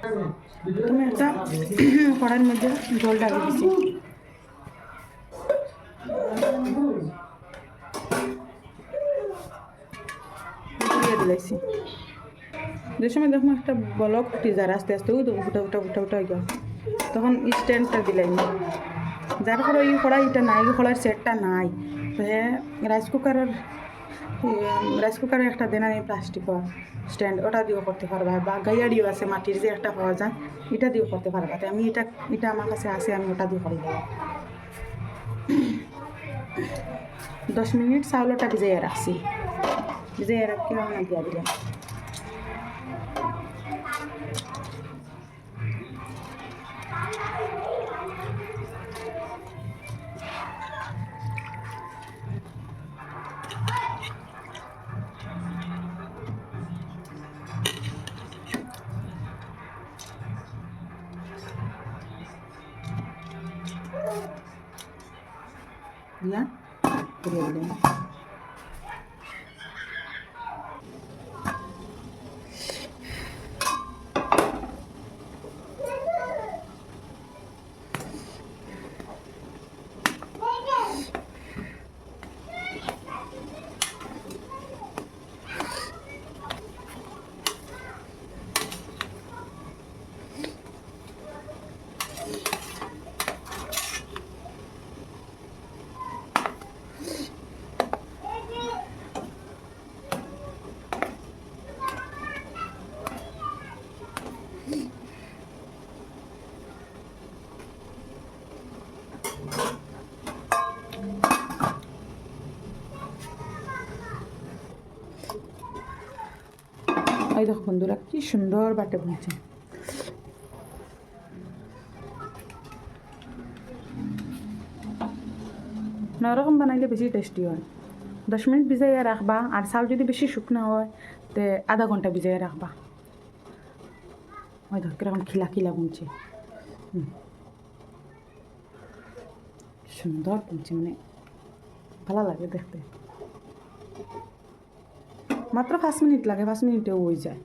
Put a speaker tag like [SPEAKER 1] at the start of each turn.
[SPEAKER 1] প্রথমে একটা কড়াইয়ের মধ্যে জল ঢালি দিছি, দিয়ে দিলাইছি। যে সময় দেখুন একটা বলক ফুটি যায় আস্তে আস্তে, ওই তো ফুটা ফুটা ফুটা ফুটা হয়ে গেল, তখন স্ট্যান্ডটা দিলাই না। যার ফলে এই কড়াইটা নাই, কড়াইয়ের সেটটা নাই, তো হ্যাঁ রাইস কুকারের একটা দেনা নেই প্লাস্টিকের স্ট্যান্ড, ওটা দিয়েও করতে পারবা, বা গাইয়াডিও আছে মাটির যে একটা পাওয়া যায়, এটা দিয়েও করতে পারবা। তো আমি এটা আমার কাছে আছে, আমি ওটা দিয়ে করে দেবো। 10 মিনিট চাউলটা ভিজাইয়া রাখছি, ভিজাইয়া রাখি রান্না দিয়া দিলাম। দিয়া দিয়ে দিলাম। এই দেখো বন্ধুরা, কি সুন্দর বাটে বলছে। ওরকম বানাইলে বেশি টেস্টি হয়। 10 মিনিট ভিজাইয়া রাখবা, আর চাউল যদি বেশি শুকনা হয় তে আধা ঘন্টা ভিজাইয়া রাখবা। ওই দেখো কিরকম খিলা খিলা বুনছে, সুন্দর বুনছে, মানে ভালো লাগে দেখতে। মাত্র 5 মিনিট লাগে, 5 মিনিটেও হয়ে যায়।